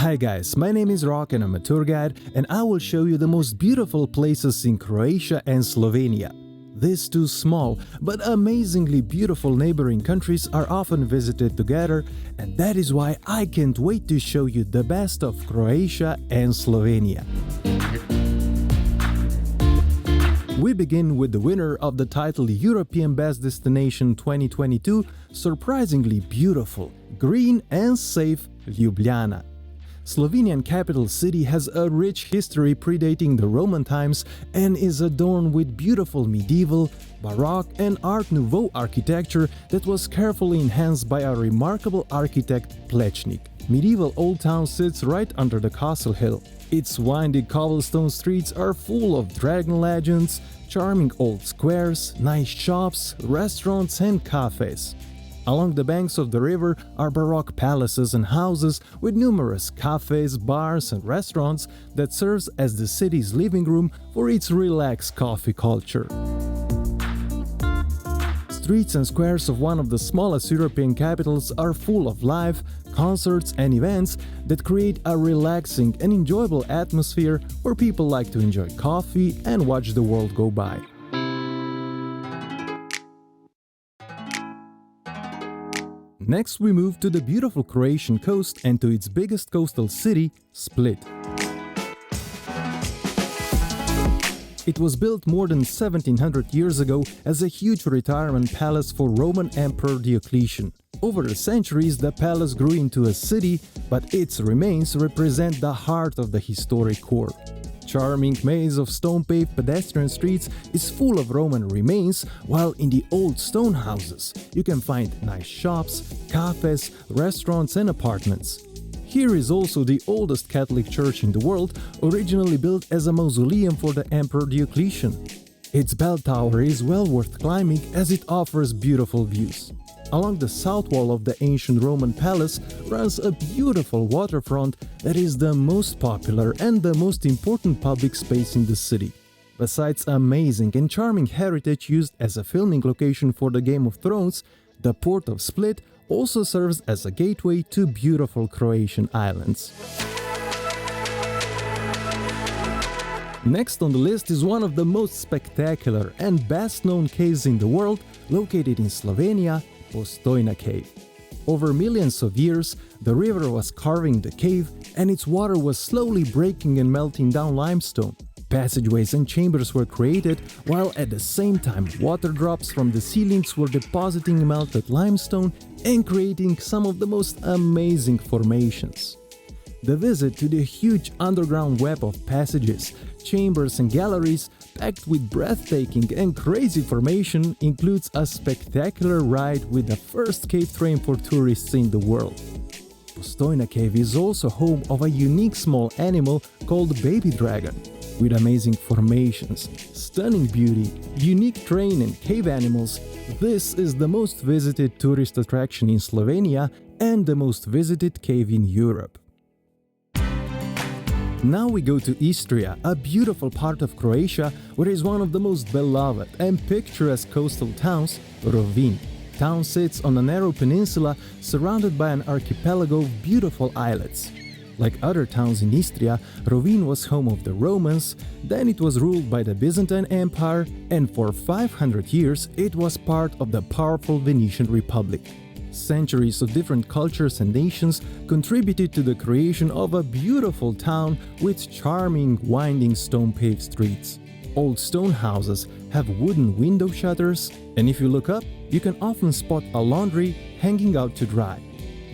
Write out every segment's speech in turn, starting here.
Hi guys, my name is Rok and I'm a tour guide, and I will show you the most beautiful places in Croatia and Slovenia. These two small but amazingly beautiful neighboring countries are often visited together, and that is why I can't wait to show you the best of Croatia and Slovenia. We begin with the winner of the title European Best Destination 2022, surprisingly beautiful, green and safe Ljubljana. Slovenian capital city has a rich history predating the Roman times and is adorned with beautiful medieval, Baroque and Art Nouveau architecture that was carefully enhanced by a remarkable architect Plečnik. Medieval Old Town sits right under the castle hill. Its windy cobblestone streets are full of dragon legends, charming old squares, nice shops, restaurants and cafes. Along the banks of the river are Baroque palaces and houses with numerous cafes, bars and restaurants that serves as the city's living room for its relaxed coffee culture. Streets and squares of one of the smallest European capitals are full of live concerts and events that create a relaxing and enjoyable atmosphere where people like to enjoy coffee and watch the world go by. Next we move to the beautiful Croatian coast and to its biggest coastal city, Split. It was built more than 1700 years ago as a huge retirement palace for Roman Emperor Diocletian. Over the centuries, the palace grew into a city, but its remains represent the heart of the historic core. Charming maze of stone-paved pedestrian streets is full of Roman remains, while in the old stone houses you can find nice shops, cafes, restaurants and apartments. Here is also the oldest Catholic church in the world, originally built as a mausoleum for the Emperor Diocletian. Its bell tower is well worth climbing as it offers beautiful views. Along the south wall of the ancient Roman palace runs a beautiful waterfront that is the most popular and the most important public space in the city. Besides amazing and charming heritage used as a filming location for the Game of Thrones, the port of Split also serves as a gateway to beautiful Croatian islands. Next on the list is one of the most spectacular and best-known caves in the world, located in Slovenia, Postojna cave. Over millions of years, the river was carving the cave and its water was slowly breaking and melting down limestone. Passageways and chambers were created, while at the same time water drops from the ceilings were depositing melted limestone and creating some of the most amazing formations. The visit to the huge underground web of passages, chambers and galleries packed with breathtaking and crazy formation includes a spectacular ride with the first cave train for tourists in the world. Postojna cave is also home of a unique small animal called baby dragon. With amazing formations, stunning beauty, unique terrain and cave animals, this is the most visited tourist attraction in Slovenia and the most visited cave in Europe. Now we go to Istria, a beautiful part of Croatia where is one of the most beloved and picturesque coastal towns, Rovinj. Town sits on a narrow peninsula surrounded by an archipelago of beautiful islets. Like other towns in Istria, Rovinj was home of the Romans, then it was ruled by the Byzantine Empire, and for 500 years it was part of the powerful Venetian Republic. Centuries of different cultures and nations contributed to the creation of a beautiful town with charming, winding stone-paved streets. Old stone houses have wooden window shutters, and if you look up, you can often spot a laundry hanging out to dry.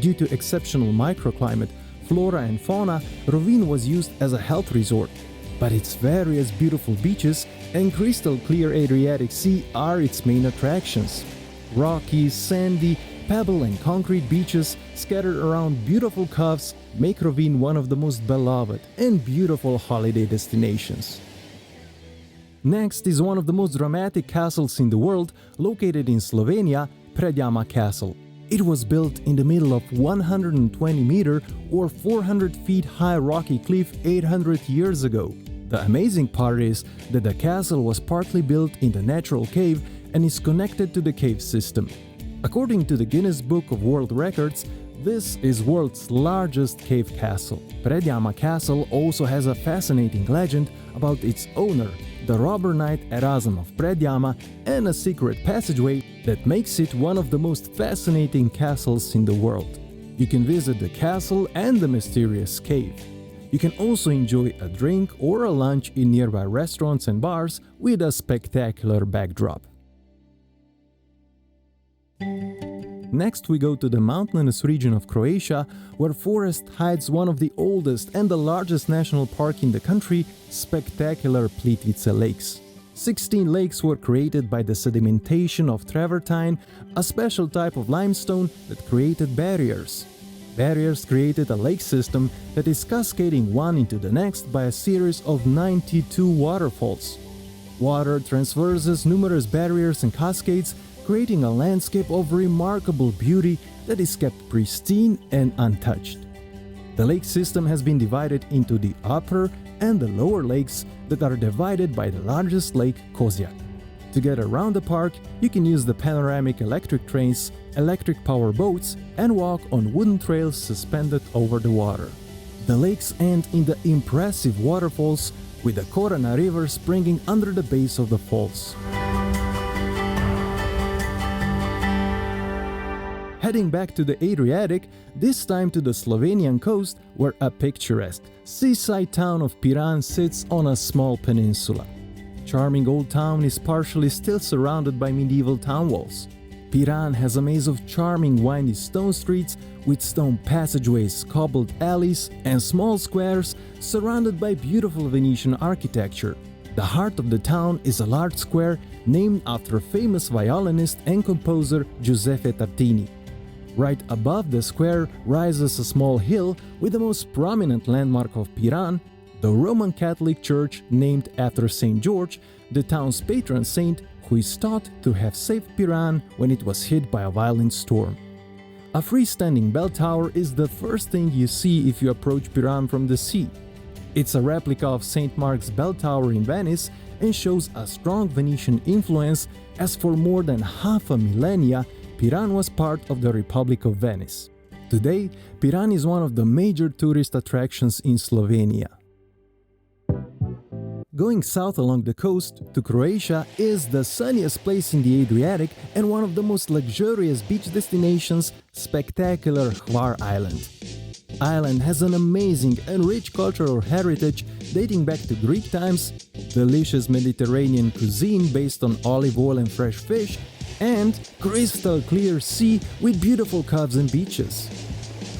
Due to exceptional microclimate, flora and fauna, Rovinj was used as a health resort, but its various beautiful beaches and crystal-clear Adriatic Sea are its main attractions. Rocky, sandy, pebble and concrete beaches scattered around beautiful coves make Rovinj one of the most beloved and beautiful holiday destinations. Next is one of the most dramatic castles in the world, located in Slovenia, Predjama Castle. It was built in the middle of 120-meter or 400 feet high rocky cliff 800 years ago. The amazing part is that the castle was partly built in the natural cave and is connected to the cave system. According to the Guinness Book of World Records, This is world's largest cave castle. Predjama castle also has a fascinating legend about its owner, the robber knight Erasm of Predjama, and a secret passageway that makes it one of the most fascinating castles in the world. You can visit the castle and the mysterious cave. You can also enjoy a drink or a lunch in nearby restaurants and bars with a spectacular backdrop. Next we go to the mountainous region of Croatia, where forest hides one of the oldest and the largest national park in the country, spectacular Plitvice lakes. 16 lakes were created by the sedimentation of travertine, a special type of limestone that created barriers. Barriers created a lake system that is cascading one into the next by a series of 92 waterfalls. Water traverses numerous barriers and cascades, creating a landscape of remarkable beauty that is kept pristine and untouched. The lake system has been divided into the upper and the lower lakes that are divided by the largest lake, Kozjak. To get around the park, you can use the panoramic electric trains, electric power boats, and walk on wooden trails suspended over the water. The lakes end in the impressive waterfalls, with the Korana river springing under the base of the falls. Heading back to the Adriatic, this time to the Slovenian coast, where a picturesque seaside town of Piran sits on a small peninsula. Charming old town is partially still surrounded by medieval town walls. Piran has a maze of charming windy stone streets with stone passageways, cobbled alleys, and small squares surrounded by beautiful Venetian architecture. The heart of the town is a large square named after famous violinist and composer Giuseppe Tartini. Right above the square rises a small hill with the most prominent landmark of Piran, the Roman Catholic Church named after St. George, the town's patron saint, who is thought to have saved Piran when it was hit by a violent storm. A freestanding bell tower is the first thing you see if you approach Piran from the sea. It's a replica of St. Mark's bell tower in Venice and shows a strong Venetian influence, as for more than half a millennia, Piran was part of the Republic of Venice. Today, Piran is one of the major tourist attractions in Slovenia. Going south along the coast to Croatia is the sunniest place in the Adriatic and one of the most luxurious beach destinations, spectacular Hvar Island. Island has an amazing and rich cultural heritage dating back to Greek times, delicious Mediterranean cuisine based on olive oil and fresh fish, and crystal clear sea with beautiful coves and beaches.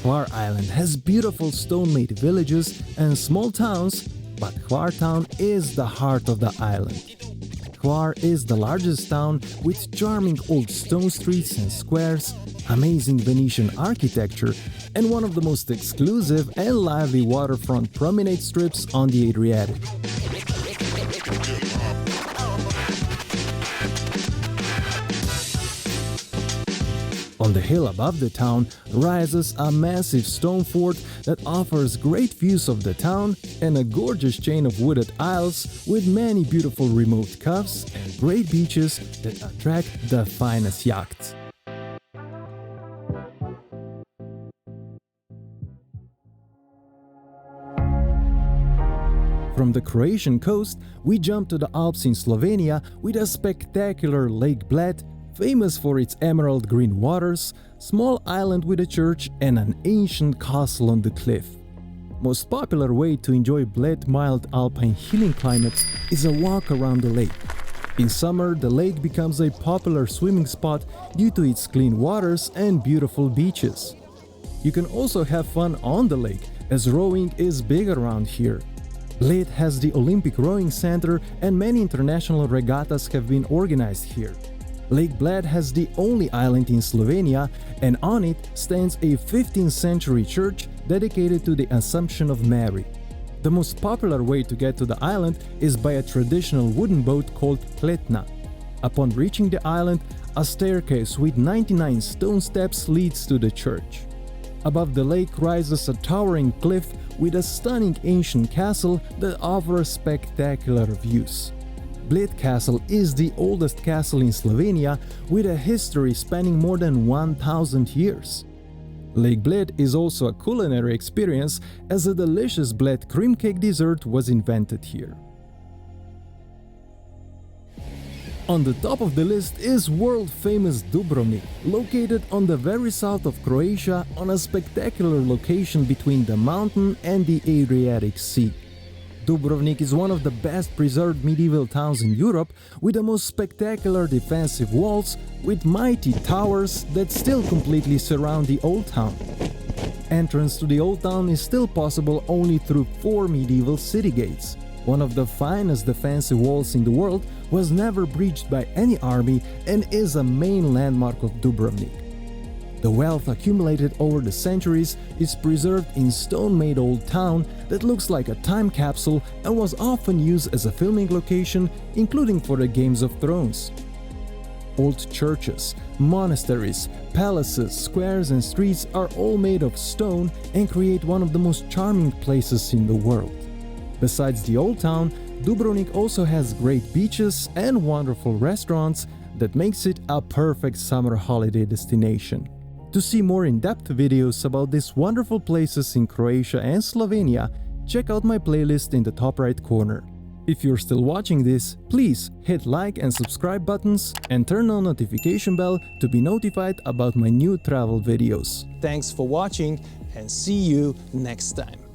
Hvar Island has beautiful stone-made villages and small towns, but Hvar town is the heart of the island. Hvar is the largest town with charming old stone streets and squares, amazing Venetian architecture, and one of the most exclusive and lively waterfront promenade strips on the Adriatic. On the hill above the town rises a massive stone fort that offers great views of the town and a gorgeous chain of wooded isles with many beautiful remote coves and great beaches that attract the finest yachts. From the Croatian coast, we jump to the Alps in Slovenia with a spectacular Lake Bled, famous for its emerald green waters, small island with a church, and an ancient castle on the cliff. Most popular way to enjoy Bled mild alpine healing climates is a walk around the lake. In summer, the lake becomes a popular swimming spot due to its clean waters and beautiful beaches. You can also have fun on the lake, as rowing is big around here. Bled has the Olympic Rowing Center and many international regattas have been organized here. Lake Bled has the only island in Slovenia, and on it stands a 15th century church dedicated to the Assumption of Mary. The most popular way to get to the island is by a traditional wooden boat called kletna. Upon reaching the island, a staircase with 99 stone steps leads to the church. Above the lake rises a towering cliff with a stunning ancient castle that offers spectacular views. Bled Castle is the oldest castle in Slovenia with a history spanning more than 1000 years. Lake Bled is also a culinary experience, as a delicious Bled cream cake dessert was invented here. On the top of the list is world-famous Dubrovnik, located on the very south of Croatia on a spectacular location between the mountain and the Adriatic Sea. Dubrovnik is one of the best preserved medieval towns in Europe, with the most spectacular defensive walls, with mighty towers that still completely surround the old town. Entrance to the old town is still possible only through 4 medieval city gates. One of the finest defensive walls in the world was never breached by any army and is a main landmark of Dubrovnik. The wealth accumulated over the centuries is preserved in stone-made old town that looks like a time capsule and was often used as a filming location, including for the Games of Thrones. Old churches, monasteries, palaces, squares and streets are all made of stone and create one of the most charming places in the world. Besides the old town, Dubrovnik also has great beaches and wonderful restaurants that makes it a perfect summer holiday destination. To see more in-depth videos about these wonderful places in Croatia and Slovenia, check out my playlist in the top right corner. If you're still watching this, please hit like and subscribe buttons and turn on notification bell to be notified about my new travel videos. Thanks for watching and see you next time.